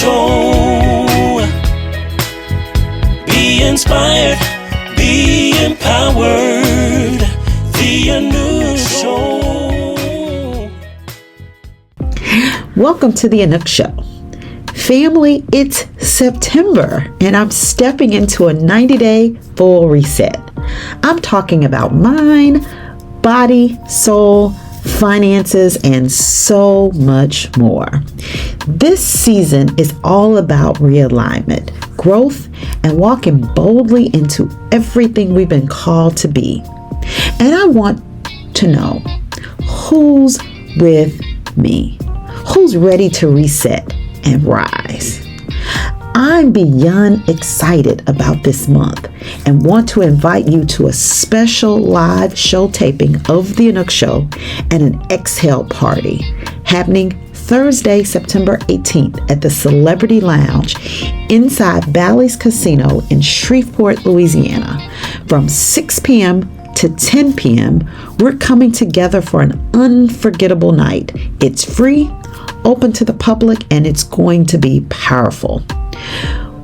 Show. Be inspired, be empowered. The Anouk Show. Welcome to the Anouk Show. Family, it's September and I'm stepping into a 90-day full reset. I'm talking about mind, body, soul, finances, and so much more. This season is all about realignment, growth, and walking boldly into everything we've been called to be. And I want to know who's with me, who's ready to reset and rise. I'm beyond excited about this month and want to invite you to a special live show taping of the Anouk Show and an exhale party happening Thursday, September 18th at the Celebrity Lounge inside Bally's Casino in Shreveport, Louisiana. From 6 p.m. to 10 p.m., we're coming together for an unforgettable night. It's free, open to the public, and it's going to be powerful.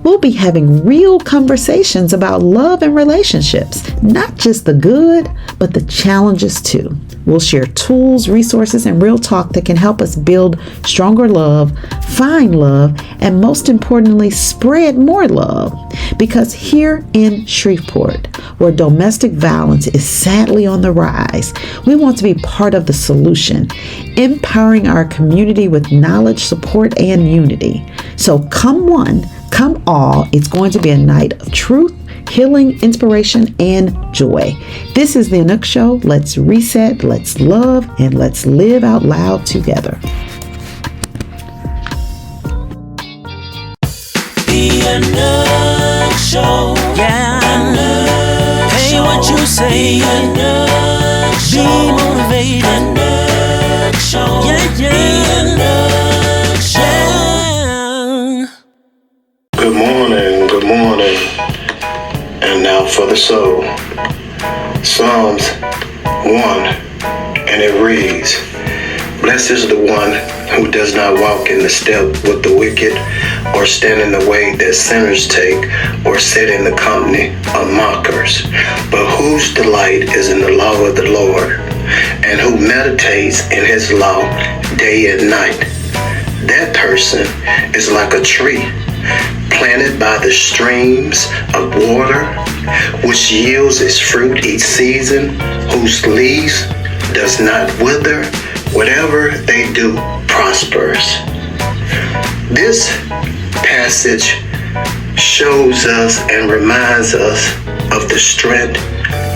We'll be having real conversations about love and relationships, not just the good, but the challenges too. We'll share tools, resources, and real talk that can help us build stronger love, find love, and most importantly, spread more love. Because here in Shreveport, where domestic violence is sadly on the rise, we want to be part of the solution, empowering our community with knowledge, support, and unity. So come one, come all. It's going to be a night of truth, healing, inspiration, and joy. This is the Anouk Show. Let's reset, let's love, and let's live out loud together. The Anouk Show. Yeah. Anouk Hey, show. What you say? Anouk Show. Be motivated. Anouk Show. Yeah, yeah. The Anouk Show. Good morning. And now for the soul. Psalms 1, and it reads, Blessed is the one who does not walk in the step with the wicked, or stand in the way that sinners take, or sit in the company of mockers, but whose delight is in the law of the Lord, and who meditates in his law day and night. That person is like a tree planted by the streams of water, which yields its fruit each season, whose leaves does not wither. Whatever they do prospers. This passage shows us and reminds us of the strength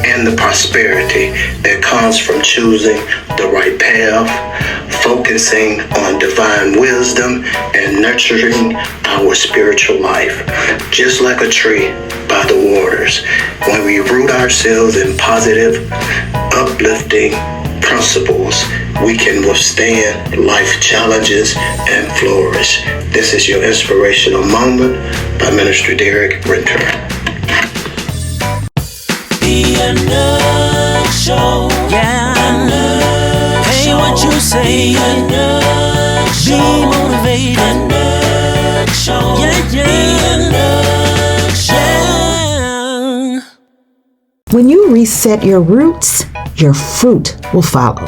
and the prosperity that comes from choosing the right path, focusing on divine wisdom, and nurturing our spiritual life. Just like a tree by the waters, when we root ourselves in positive, uplifting principles, we can withstand life challenges and flourish. This is your inspirational moment by Minister Derek Renter. The Anouk Show. Yeah. Anouk Hey, Show. What you say? Anouk Show. Be motivated. Anouk Show. Yeah, yeah. The Anouk Show. When you reset your roots, your fruit will follow.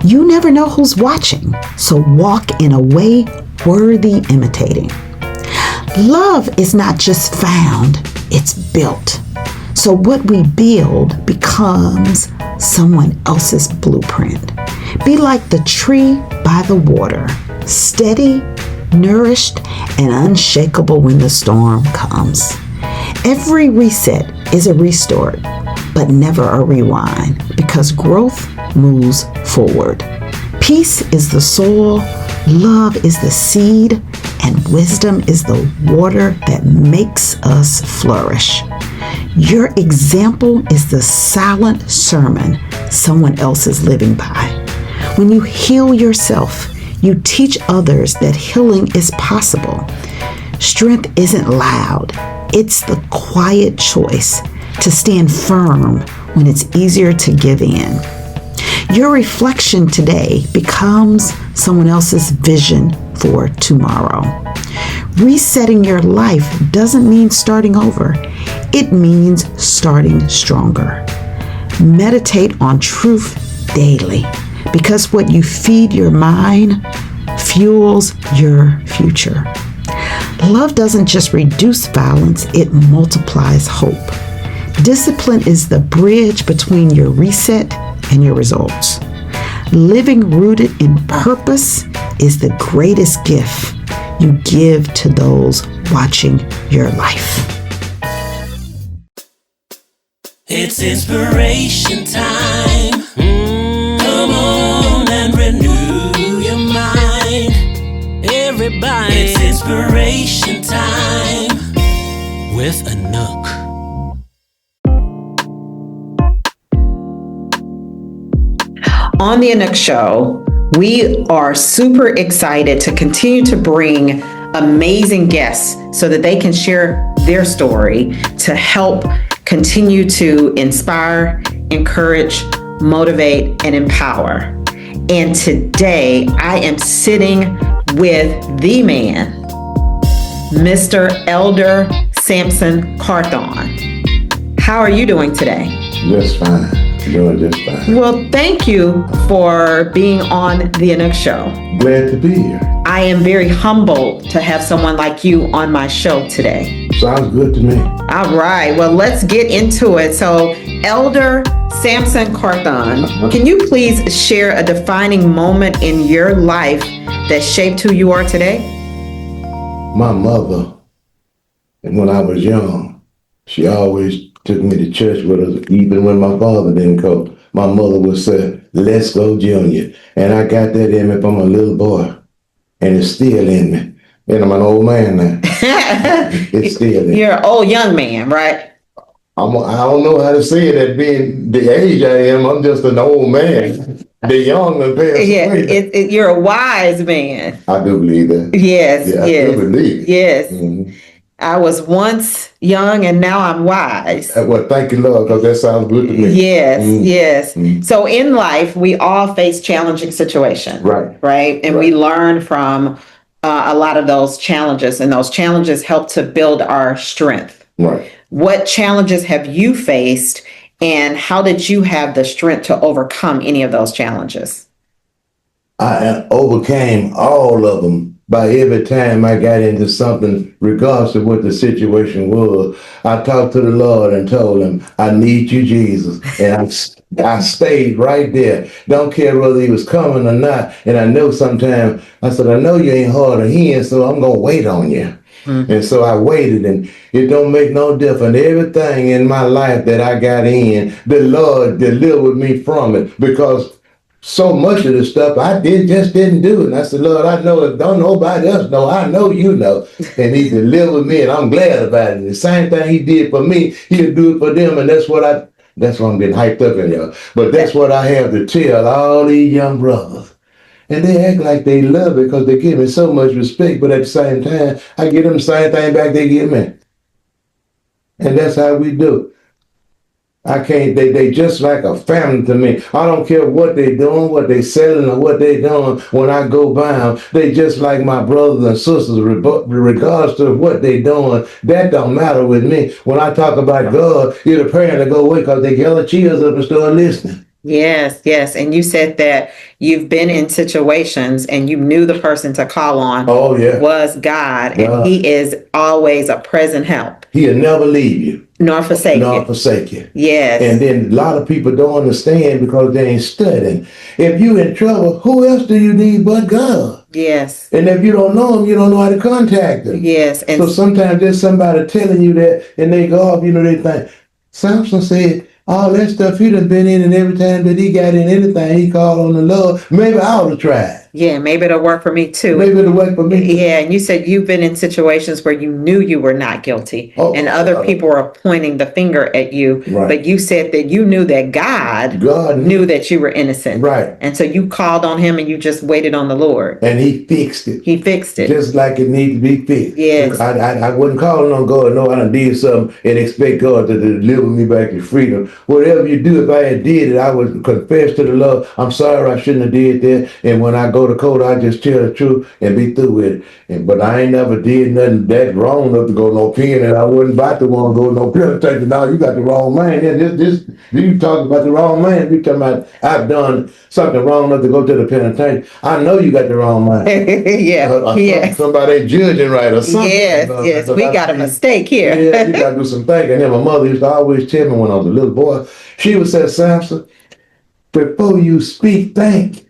You never know who's watching, so walk in a way worthy imitating. Love is not just found, it's built. So what we build becomes someone else's blueprint. Be like the tree by the water, steady, nourished, and unshakable when the storm comes. Every reset is a restart, but never a rewind, because growth moves forward. Peace is the soil, love is the seed, and wisdom is the water that makes us flourish. Your example is the silent sermon someone else is living by. When you heal yourself, you teach others that healing is possible. Strength isn't loud. It's the quiet choice to stand firm when it's easier to give in. Your reflection today becomes someone else's vision for tomorrow. Resetting your life doesn't mean starting over. It means starting stronger. Meditate on truth daily, because what you feed your mind fuels your future. Love doesn't just reduce violence, it multiplies hope. Discipline is the bridge between your reset and your results. Living rooted in purpose is the greatest gift you give to those watching your life. It's inspiration time. Come on and renew your mind. Everybody, it's inspiration time with Anouk. On the Anouk Show, we are super excited to continue to bring amazing guests so that they can share their story to help continue to inspire, encourage, motivate, and empower. And today I am sitting with the man, Mr. Elder Samson Carthon. How are you doing today? Just fine. Doing just fine. Well, thank you for being on the Anouk Show. Glad to be here. I am very humbled to have someone like you on my show today. Sounds good to me. All right, well, let's get into it. So, Elder Samson Carthon, can you please share a defining moment in your life that shaped who you are today? My mother, and when I was young, she always took me to church with us, even when my father didn't go. My mother would say, "Let's go, Junior." And I got that in me from a little boy. And it's still in me. And I'm an old man now. It's still in me. You're an old young man, right? I don't know how to say it at being the age I am. I'm just an old man. The young and past Yeah, you're a wise man. I do believe that. Yes, Yeah, yes. I do believe it. Yes. Mm-hmm. I was once young and now I'm wise. Well, thank you, Lord, because that sounds good to me. Yes, yes. Mm. So in life, we all face challenging situations. Right. And we learn from a lot of those challenges, and those challenges help to build our strength. Right. What challenges have you faced, and how did you have the strength to overcome any of those challenges? I overcame all of them by every time I got into something, regardless of what the situation was. I talked to the Lord and told him, "I need you, Jesus." And I stayed right there. Don't care whether he was coming or not. And I know sometimes, I said, "I know you ain't hard of hearing, so I'm going to wait on you." Mm-hmm. And so I waited, and it don't make no difference. Everything in my life that I got in, the Lord delivered me from it, because so much of the stuff I just didn't do it. And I said, "Lord, I know it. Don't nobody else know. I know you know." And he delivered me, and I'm glad about it. The same thing he did for me, he'll do it for them. And that's why I'm getting hyped up in y'all. But that's what I have to tell all these young brothers. And they act like they love it because they give me so much respect. But at the same time, I give them the same thing back they give me. And that's how we do. I can't, they just like a family to me. I don't care what they doing, what they selling, or what they doing. When I go by them, they just like my brothers and sisters, regardless to what they doing. That don't matter with me. When I talk about God, you're the parent to go away because they get the chills up and start listening. Yes, yes. And you said that you've been in situations and you knew the person to call on was God. And he is always a present help. He'll never leave you. Nor forsake you. Yes. And then a lot of people don't understand because they ain't studying. If you in trouble, who else do you need but God? Yes. And if you don't know him, you don't know how to contact him. Yes. And so sometimes there's somebody telling you that and they go off, they think, Samson said, all that stuff he done been in, and every time that he got in anything, he called on the Lord. Maybe I ought to try. Yeah, maybe it'll work for me too. Maybe it'll work for me. Yeah, and you said you've been in situations where you knew you were not guilty, and other people were pointing the finger at you. Right. But you said that you knew that God knew that you were innocent. Right. And so you called on him and you just waited on the Lord. And he fixed it. He fixed it. Just like it needs to be fixed. Yes. I wasn't calling on God. No, I done did something and expect God to deliver me back to freedom. Whatever you do, if I had did it, I would confess to the Lord, I'm sorry, I shouldn't have did that. And when I go go to court, I just tell the truth and be through with it. But I ain't never did nothing that wrong enough to go no pen, and I wasn't about to want to go no penitentiary. Now you got the wrong man. Yeah, you talking about the wrong man. You talking about I've done something wrong enough to go to the penitentiary. I know you got the wrong man. Yes. Somebody ain't judging right or something. Yes. We got a mistake here. Yeah, you got to do some thinking. And then my mother used to always tell me when I was a little boy, she would say, Samson, before you speak, think.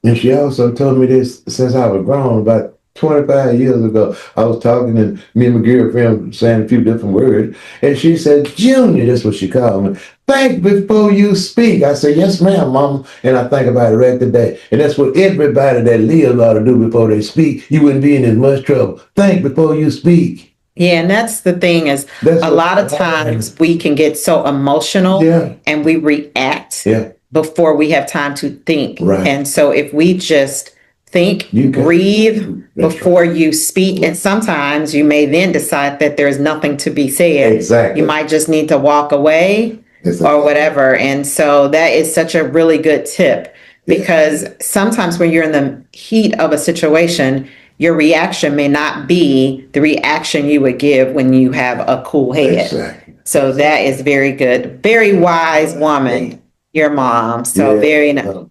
And she also told me this since I was grown, about 25 years ago. I was talking and me and my girlfriend saying a few different words. And she said, Junior, that's what she called me. Think before you speak. I said, yes, ma'am, Mama. And I think about it right today. And that's what everybody that lives ought to do before they speak. You wouldn't be in as much trouble. Think before you speak. Yeah, and that's the thing is a lot of times we can get so emotional and we react before we have time to think. Right. And so if we just think, breathe before you speak, and sometimes you may then decide that there's nothing to be said. Exactly. You might just need to walk away or whatever. And so that is such a really good tip because sometimes when you're in the heat of a situation, your reaction may not be the reaction you would give when you have a cool head. Exactly. So that is very good. Very wise woman, your mom. So very nice.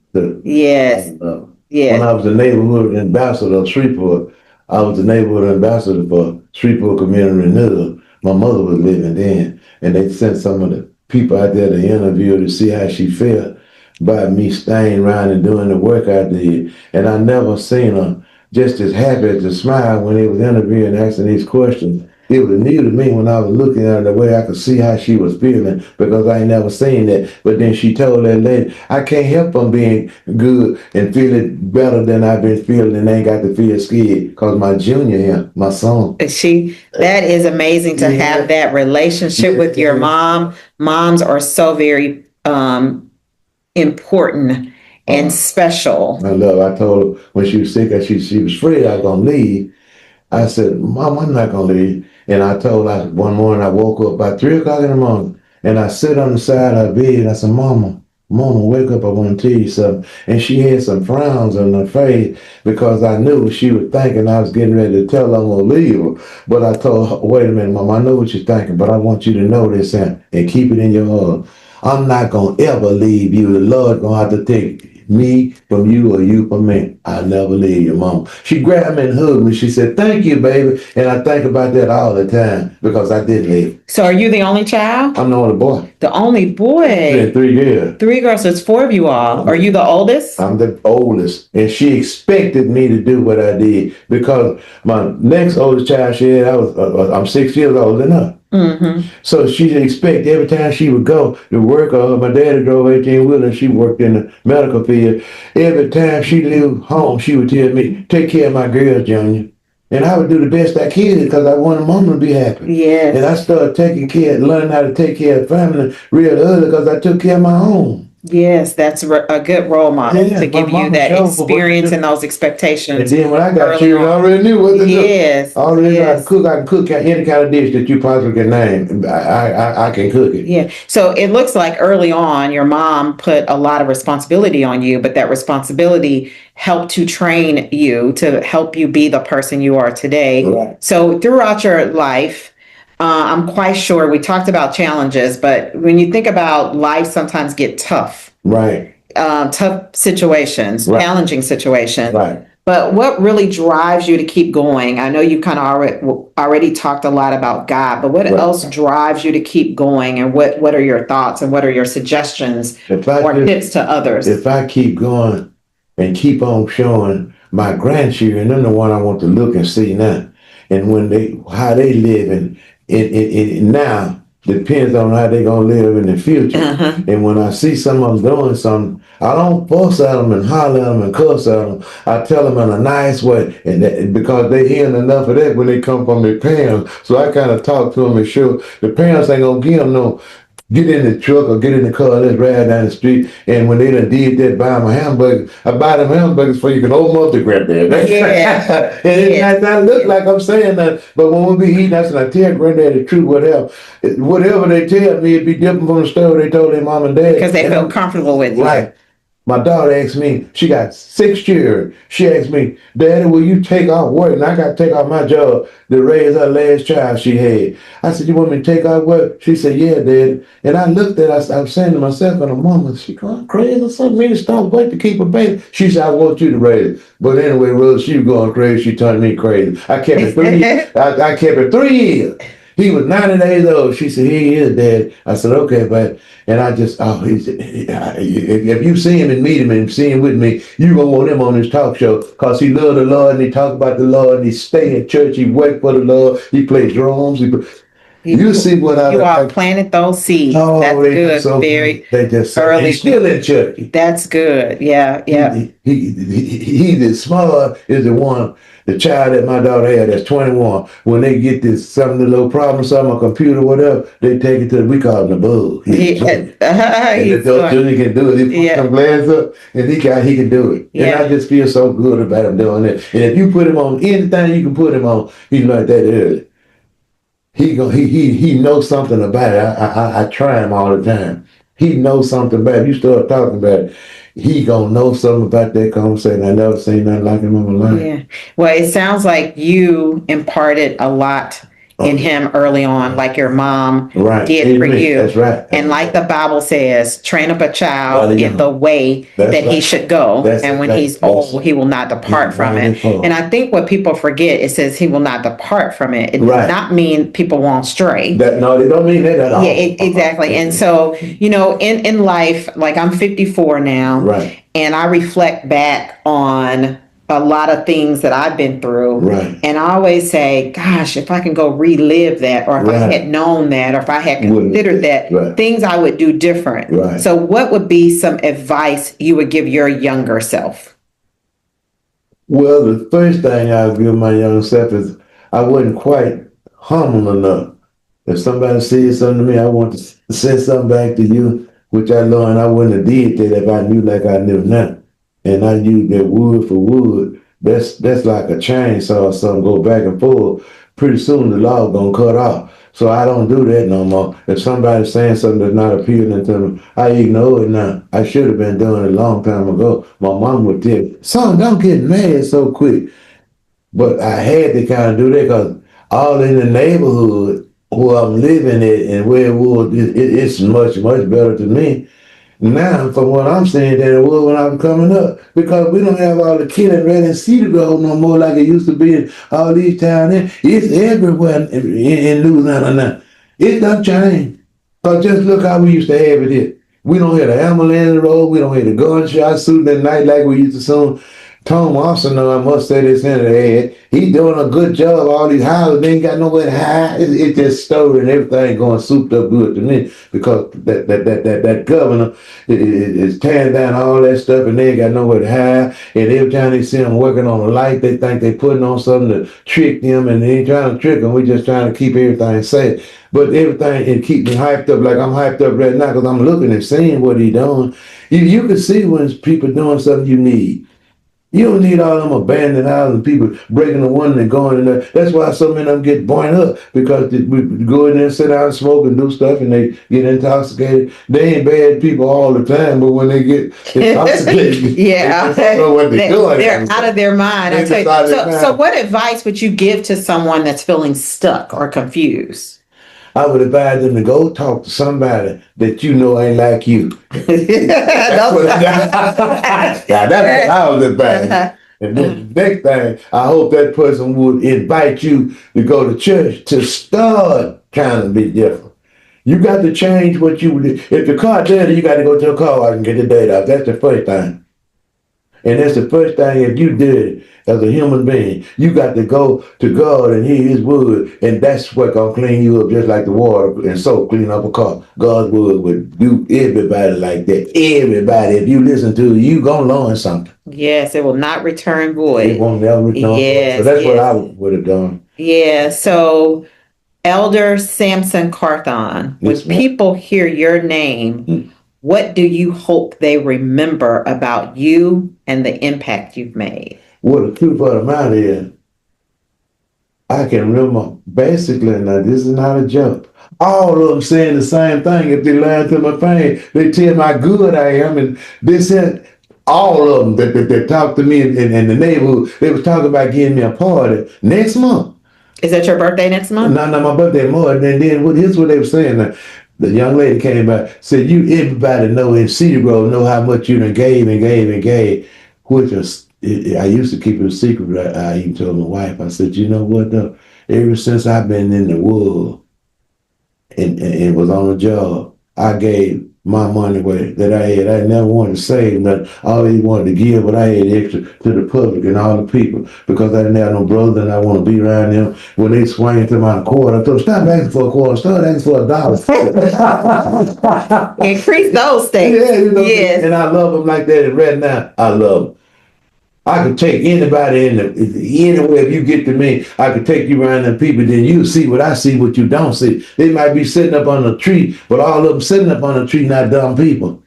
Yes. When I was the neighborhood ambassador of Shreveport, I was the neighborhood ambassador for Shreveport Community Renewal. My mother was living then, and they sent some of the people out there to interview her to see how she felt by me staying around and doing the work I did. And I never seen her just as happy as a smile when he was interviewing and asking these questions. It was new to me when I was looking at her the way I could see how she was feeling because I ain't never seen that. But then she told that lady, I can't help from being good and feeling better than I've been feeling and ain't got to feel scared because my junior here, my son. That is amazing to have that relationship with your mom. Moms are so very important and special. I told her when she was sick, she was afraid I was going to leave. I said, Mom, I'm not going to leave. And I told her one morning, I woke up about 3 o'clock in the morning and I sit on the side of her bed and I said, Mama, wake up, I want to tell you something. And she had some frowns on her face because I knew she was thinking I was getting ready to tell her I'm going to leave her. But I told her, wait a minute, Mom, I know what you're thinking, but I want you to know this and keep it in your heart. I'm not going to ever leave you. The Lord going to have to take me from you or you from me. I'll never leave you, Mama. She grabbed me and hugged me. She said, thank you, baby. And I think about that all the time because I did leave. So are you the only child? I'm the only boy. The only boy? Yeah, 3 girls. 3 girls, so it's 4 of you all. Are you the oldest? I'm the oldest. And she expected me to do what I did because my next oldest child she had, I'm 6 years older than her. Mm-hmm. So she expected every time she would go to work, my daddy drove 18-wheeler and she worked in the medical field. Every time she lived home, she would tell me, take care of my girls, Junior. And I would do the best I could because I wanted mama to be happy. Yes. And I started learning how to take care of family real early because I took care of my own. Yes, that's a good role model to give you that experience and those expectations. And then when I got children, I already knew what to do. Yes. I already know how to cook. I can cook any kind of dish that you possibly can name. I can cook it. Yeah. So it looks like early on, your mom put a lot of responsibility on you, but that responsibility helped to train you to help you be the person you are today. Right. So throughout your life, I'm quite sure we talked about challenges, but when you think about life, sometimes get tough. Right. Tough situations, challenging situations. Right. But what really drives you to keep going? I know you kind of already talked a lot about God, but what else drives you to keep going? And what are your thoughts and what are your suggestions or tips to others? If I keep going and keep on showing my grandchildren, they're the one I want to look and see now. And how they live and it now depends on how they're going to live in the future. And when I see some of them doing something, I don't fuss at them and holler at them and cuss at them. I tell them in a nice way, and because they hearing enough of that when they come from their parents. So I kind of talk to them and show the parents ain't going to give them no, get in the truck or get in the car, let's ride down the street. And when they done did that, buy them a hamburger. I buy them hamburgers for you can open up the granddad. Yeah. And it might not look like I'm saying that, but when we be eating, I said, I tell granddad the truth, whatever they tell me, it'd be different from the story they told their mom and dad. Because they feel comfortable with you. Right. My daughter asked me, she got 6 children. She asked me, Daddy, will you take off work? And I got to take off my job to raise her last child she had. I said, you want me to take off work? She said, yeah, Daddy. And I looked at her, I was saying to myself in a moment, she going crazy or something, really stop work to keep a baby. She said, I want you to raise it. But anyway, Rose, she was going crazy. She turned me crazy. I kept it 3 years. I kept it 3 years. He was 90 days old. She said, he is, Dad. I said, okay, but, and I just, he said, if you see him and meet him and see him with me, you going to want him on this talk show because he loved the Lord and he talk about the Lord and he stay in church, he work for the Lord, he plays drums. You see what you all planted those seeds. Oh, that's good. So very they just early. He's still in church. That's good. Yeah, yeah. He's as smart as the child that my daughter had that's 21. When they get this a little problem, something, a computer, whatever, they take it to we call him the bug. And the junior can do it. He put some glasses up and he can do it. Yeah. And I just feel so good about him doing it. And if you put him on anything you can put him on, he's like that early. He knows something about it. I try him all the time. He knows something about it. You start talking about it, he gonna know something about that conversation. I never seen nothing like him in my life. Yeah. Well, it sounds like you imparted a lot in him early on, like your mom did for you. That's right. And like the Bible says, train up a child in the way that he should go. And when he's old, he will not depart from it. And I think what people forget, it says he will not depart from it. It does not mean people won't stray. No, they don't mean that at all. Yeah, exactly. And so, in life, like I'm 54 now, and I reflect back on a lot of things that I've been through. And I always say, gosh, if I can go relive that, or if I had known that, or if I had considered that, things I would do different. So what would be some advice you would give your younger self? Well, the first thing I would give my younger self is I wasn't quite humble enough. If somebody said something to me, I want to say something back to you, which I learned I wouldn't have did that if I knew like I knew now. And I use that wood for wood. That's like a chainsaw or something, go back and forth. Pretty soon the log gonna cut off. So I don't do that no more. If somebody's saying something that's not appealing to me, I ignore it now. I should have been doing it a long time ago. My mom would tell me, son, don't get mad so quick. But I had to kind of do that because all in the neighborhood where I'm living at and where it was, it's much, much better to me now from what I'm saying than it was when I was coming up, because we don't have all the killing red and cedar grove no more like it used to be in all these towns. It's everywhere in Louisiana now. It's done changed. Because just look how we used to have it here. We don't hear the ambulance in the road. We don't hear the gunshots shooting at night like we used to soon. Tom Austin, I must say this in the head. He doing a good job. All these houses, they ain't got nowhere to hide. It just stowed and everything going souped up good to me, because that governor is tearing down all that stuff and they ain't got nowhere to hide. And every time they see them working on a light, they think they putting on something to trick them, and they ain't trying to trick them. We just trying to keep everything safe. But everything, it keep me hyped up like I'm hyped up right now because I'm looking and seeing what he doing. You can see when people doing something you need. You don't need all them abandoned houses and people breaking the window and going in there. That's why so many of them get burnt up, because we go in there and sit down and smoke and do stuff and they get intoxicated. They ain't bad people all the time, but when they get intoxicated, they don't know what they're doing. They're out of their mind. I tell you. So what advice would you give to someone that's feeling stuck or confused? I would advise them to go talk to somebody that you know ain't like you. That's what I was advising. And then the next thing, I hope that person would invite you to go to church to start trying to be different. You got to change what you would do. If the car dirty, you got to go to a car wash and get the date off. That's the first thing. And that's the first thing, if you did it as a human being, you got to go to God and hear his word, and that's what gonna clean you up, just like the water and soap clean up a car. God's word would do everybody like that. Everybody, if you listen to it, you gonna learn something. Yes, it will not return void. It won't never return void. So that's what I would have done. Yeah, so Elder Samson Carthon, when people hear your name, what do you hope they remember about you and the impact you've made? Well, the truth of the matter is, I can remember basically, now this is not a joke. All of them saying the same thing. If they learn to my pain, they tell me how good I am. And they said, all of them that talked to me in the neighborhood, they was talking about getting me a party next month. Is that your birthday next month? No, my birthday month. And then here's what they were saying. The young lady came back, said, everybody know in Cedar Grove know how much you done gave and gave and gave, which is, I used to keep it a secret, but I even told my wife, I said, you know what though? Ever since I've been in the world and was on a job, I gave my money away that I had. I never wanted to save nothing. I always wanted to give what I had extra to the public and all the people because I didn't have no brother and I want to be around them. When they swing to my quarter, I told them, stop asking for a quarter, start asking for $1. Increase those things. Yeah, yes. And I love them like that. And right now, I love them. I could take anybody anywhere. If you get to me, I could take you around them people. Then you see what I see, what you don't see. They might be sitting up on a tree, but all of them sitting up on a tree, not dumb people.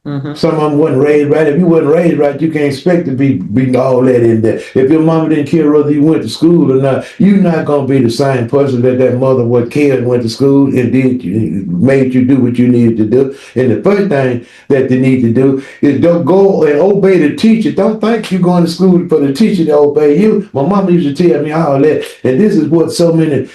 Mm-hmm. Some of them wasn't raised right. If you wasn't raised right, you can't expect to be all that in there. If your mama didn't care whether you went to school or not, you're not gonna be the same person that mother would care and went to school and made you do what you needed to do. And the first thing that they need to do is don't go and obey the teacher. Don't think you're going to school for the teacher to obey you. My mama used to tell me all that, and this is what so many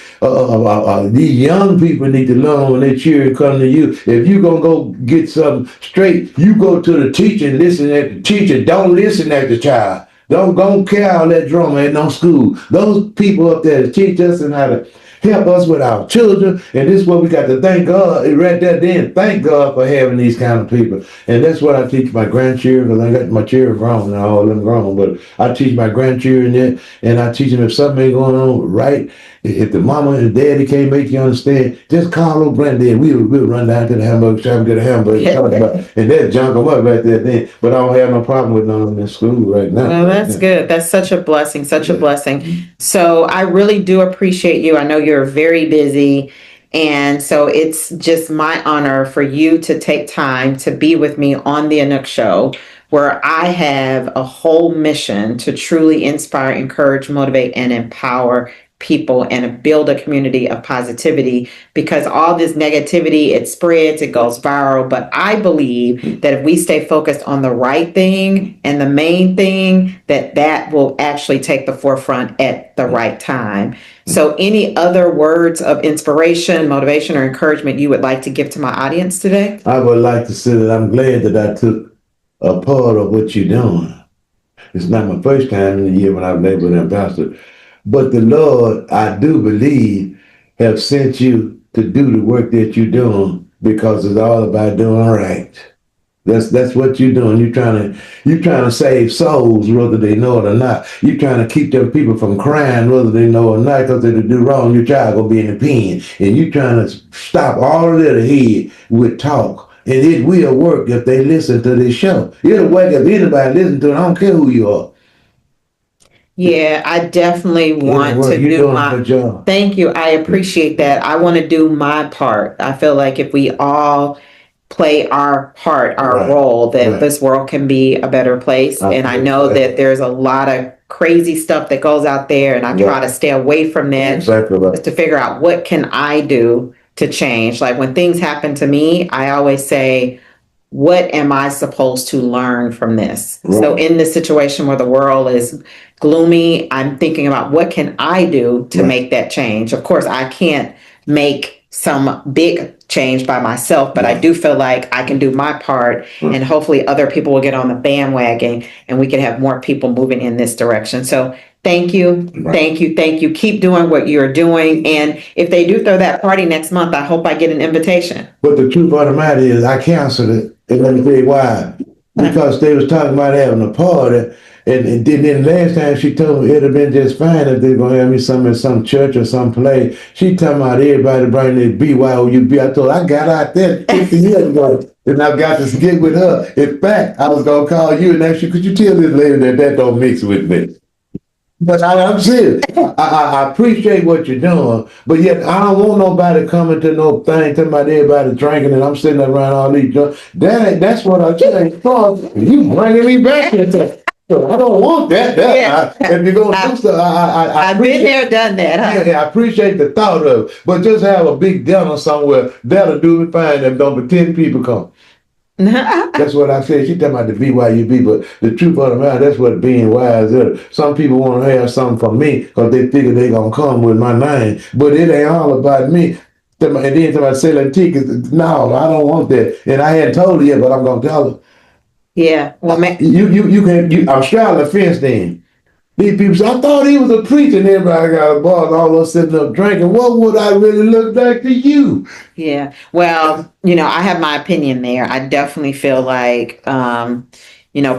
these young people need to learn when they children come to you. If you're gonna go get something straight, you go to the teacher and listen at the teacher. Don't listen at the child. Don't care all that drama at no school. Those people up there to teach us and how to help us with our children. And this is what we got to thank God right there then. Thank God for having these kind of people. And that's what I teach my grandchildren, because I got my children grown and all of them grown. But I teach my grandchildren that, and I teach them if something ain't going on right, if the mama and daddy can't make you understand, just call old granddad. We'll run down to the hamburger shop and get a hamburger. And they'll junk them up right there then. But I don't have no problem with none of them in school right now. Well, that's good. That's such a blessing, such a blessing. So I really do appreciate you. I know you're very busy. And so it's just my honor for you to take time to be with me on the Anouk Show, where I have a whole mission to truly inspire, encourage, motivate, and empower people and build a community of positivity, because all this negativity, it spreads, it goes viral. But I believe that if we stay focused on the right thing and the main thing, that will actually take the forefront at the right time. So any other words of inspiration, motivation, or encouragement you would like to give to my audience today? I would like to say that I'm glad that I took a part of what you're doing. It's not my first time in the year when I've labeled an ambassador. But the Lord, I do believe, have sent you to do the work that you're doing, because it's all about doing right. That's what you're doing. You're trying to save souls, whether they know it or not. You're trying to keep them people from crying, whether they know it or not, because if they do wrong, your child gonna be in the pen. And you're trying to stop all of that ahead with talk. And it will work if they listen to this show. It'll work if anybody listen to it. I don't care who you are. Yeah, I definitely want to do my job. Thank you. I appreciate that. I want to do my part. I feel like if we all play our part, our role, that this world can be a better place. And I know that there's a lot of crazy stuff that goes out there, and I try to stay away from that, just to figure out what can I do to change. Like when things happen to me, I always say, what am I supposed to learn from this? So in this situation where the world is gloomy, I'm thinking about what can I do to make that change? Of course, I can't make some big change by myself, but I do feel like I can do my part, and hopefully other people will get on the bandwagon and we can have more people moving in this direction. So thank you. Thank you. Thank you. Keep doing what you're doing. And if they do throw that party next month, I hope I get an invitation. But the truth of the matter is I canceled it. And let me tell you why. Because they was talking about having a party. And then last time she told me it'd have been just fine if they were going to have me something at some church or some place. She talking about everybody bringing their BYOUB. I told her I got out there 50 years ago. And I got to get with her. In fact, I was going to call you and ask you, could you tell this lady that don't mix with me? But I'm serious. I appreciate what you're doing, but yet I don't want nobody coming to no thing, talking about everybody drinking, and I'm sitting around all these drunk. That's what I tell you. You bringing me back into So I don't want that. Yeah. If you're going to do stuff, I've been there, done that. Huh? Yeah, I appreciate the thought of it. But just have a big dinner somewhere, that'll do me fine if don't be 10 people come. That's what I said. She talking about the BYUB, but the truth of the matter, that's what being wise is. Some people want to have something from me because they figure they going to come with my name. But it ain't all about me. And then somebody selling tickets. No, I don't want that. And I hadn't told her yet, but I'm going to tell her. Yeah. Well, man. I'm straddling the fence then. These people say, I thought he was a preacher and everybody got a bar, all us sitting up drinking. What would I really look like to you? Yeah. Well, I have my opinion there. I definitely feel like,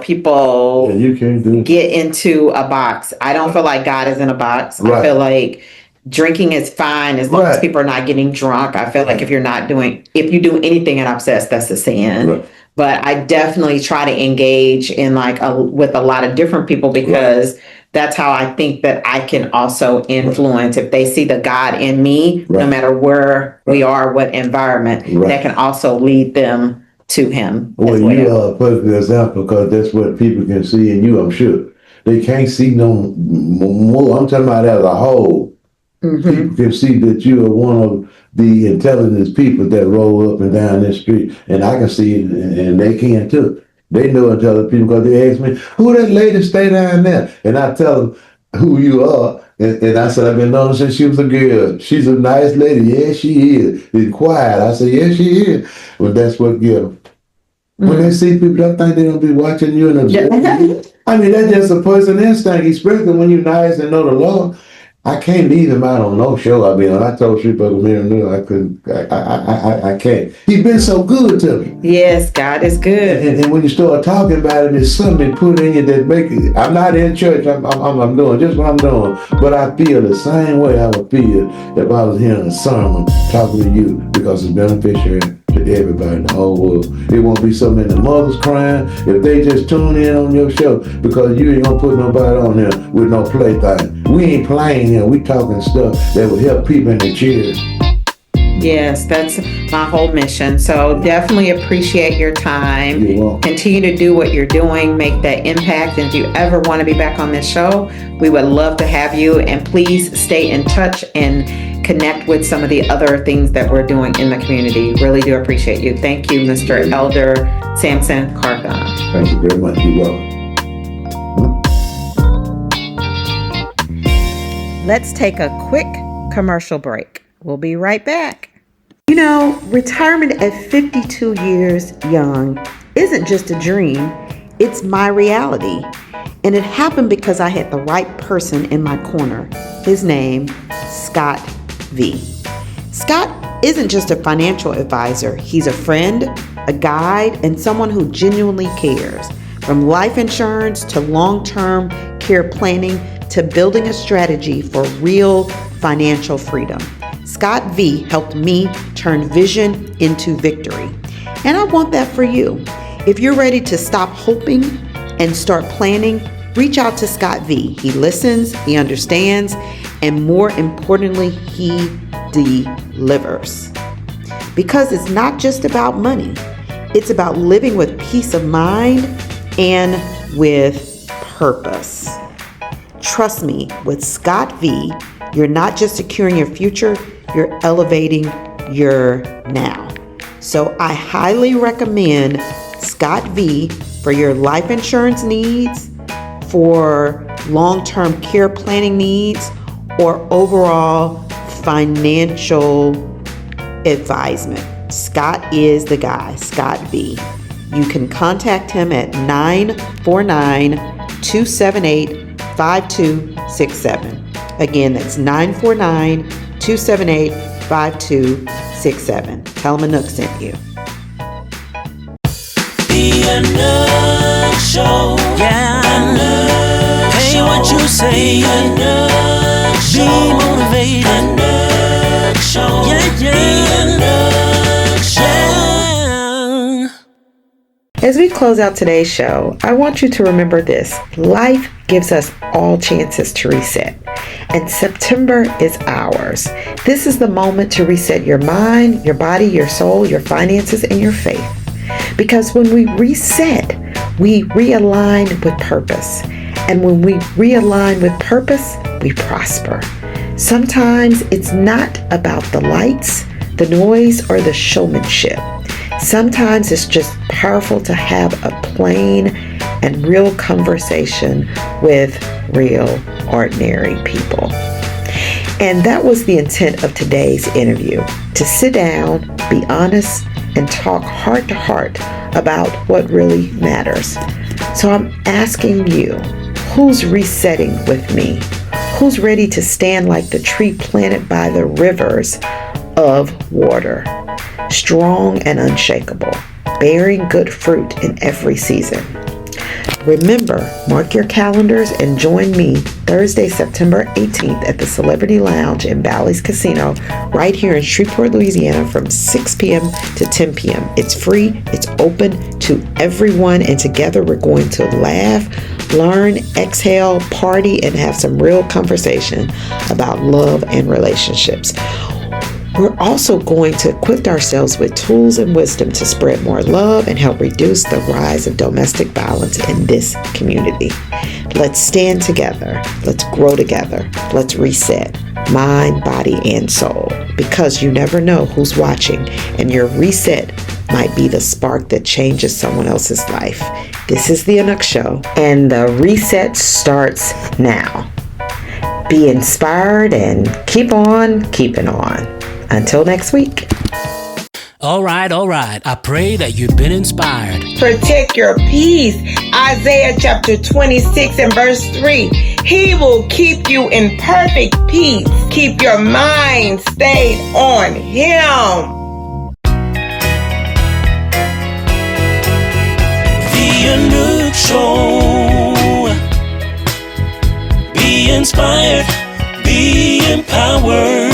people you can't get into a box. I don't feel like God is in a box. Right. I feel like drinking is fine as long as people are not getting drunk. I feel like if you do anything and obsessed, that's a sin. Right. But I definitely try to engage in with a lot of different people because that's how I think that I can also influence. If they see the God in me, no matter where we are, what environment, that can also lead them to Him. Well, you are a perfect example because that's what people can see in you, I'm sure. They can't see no more. I'm talking about as a whole. Mm-hmm. People can see that you are one of the intelligent people that roll up and down this street. And I can see it, and they can too. They know intelligent people because they ask me, who that lady stay down there? And I tell them who you are. And I said, I've been knowing since she was a girl. She's a nice lady. Yes, she is. She's quiet. I said, yes, she is. Well, that's what gives them. When they see people, I think they're going to be watching you and observing you. I mean, that's just a person instinct, especially when you're nice and know the law. I can't leave him out on no show I mean on. I told Street Brother Mary I couldn't. I can't. He's been so good to me. Yes, God is good. And when you start talking about it, it's something they put in you that make it. I'm not in church. I'm doing just what I'm doing. But I feel the same way I would feel if I was hearing a sermon talking to you because it's beneficial to everybody in the whole world. It won't be so many mothers crying if they just tune in on your show because you ain't gonna put nobody on there with no plaything. We ain't playing here. We talking stuff that will help people in their chairs. Yes, that's my whole mission. So definitely appreciate your time. You're welcome. Continue to do what you're doing, make that impact. And if you ever want to be back on this show, we would love to have you. And please stay in touch and connect with some of the other things that we're doing in the community. Really do appreciate you. Thank you, Mr. Elder Samson Carthon. Thank you very much. You're welcome. Let's take a quick commercial break. We'll be right back. Retirement at 52 years young isn't just a dream, it's my reality. And it happened because I had the right person in my corner. His name, Scott V. Scott isn't just a financial advisor. He's a friend, a guide, and someone who genuinely cares. From life insurance to long-term care planning to building a strategy for real financial freedom. Scott V helped me turn vision into victory. And I want that for you. If you're ready to stop hoping and start planning, reach out to Scott V. He listens, he understands, and more importantly, he delivers. Because it's not just about money. It's about living with peace of mind and with purpose. Trust me, with Scott V, you're not just securing your future, you're elevating your now. So I highly recommend Scott V for your life insurance needs, for long-term care planning needs, or overall financial advisement. Scott is the guy, Scott V. You can contact him at 949-278-5267. Again, that's 949-278-5267. Tell him Anouk sent you. The Anouk Show. Yeah. Anouk Hey, Show. What you say? Anouk Show. Be motivated. Anouk Show. Yeah, yeah. The Anouk Show. As we close out today's show, I want you to remember this. Life gives us all chances to reset, and September is ours. This is the moment to reset your mind, your body, your soul, your finances, and your faith. Because when we reset, we realign with purpose. And when we realign with purpose, we prosper. Sometimes it's not about the lights, the noise, or the showmanship. Sometimes it's just powerful to have a plain and real conversation with real, ordinary people. And that was the intent of today's interview, to sit down, be honest, and talk heart to heart about what really matters. So I'm asking you, who's resetting with me? Who's ready to stand like the tree planted by the rivers of water, strong and unshakable, bearing good fruit in every season? Remember, mark your calendars and join me Thursday, September 18th at the Celebrity Lounge in Bally's Casino right here in Shreveport, Louisiana from 6 p.m. to 10 p.m. It's free, it's open to everyone, and together we're going to laugh, learn, exhale, party, and have some real conversation about love and relationships. We're also going to equip ourselves with tools and wisdom to spread more love and help reduce the rise of domestic violence in this community. Let's stand together. Let's grow together. Let's reset mind, body, and soul, because you never know who's watching, and your reset might be the spark that changes someone else's life. This is the Anouk Show, and the reset starts now. Be inspired and keep on keeping on. Until next week. All right. I pray that you've been inspired. Protect your peace. Isaiah chapter 26 and verse 3. He will keep you in perfect peace. Keep your mind stayed on Him. The Anouk Show. Be inspired. Be empowered.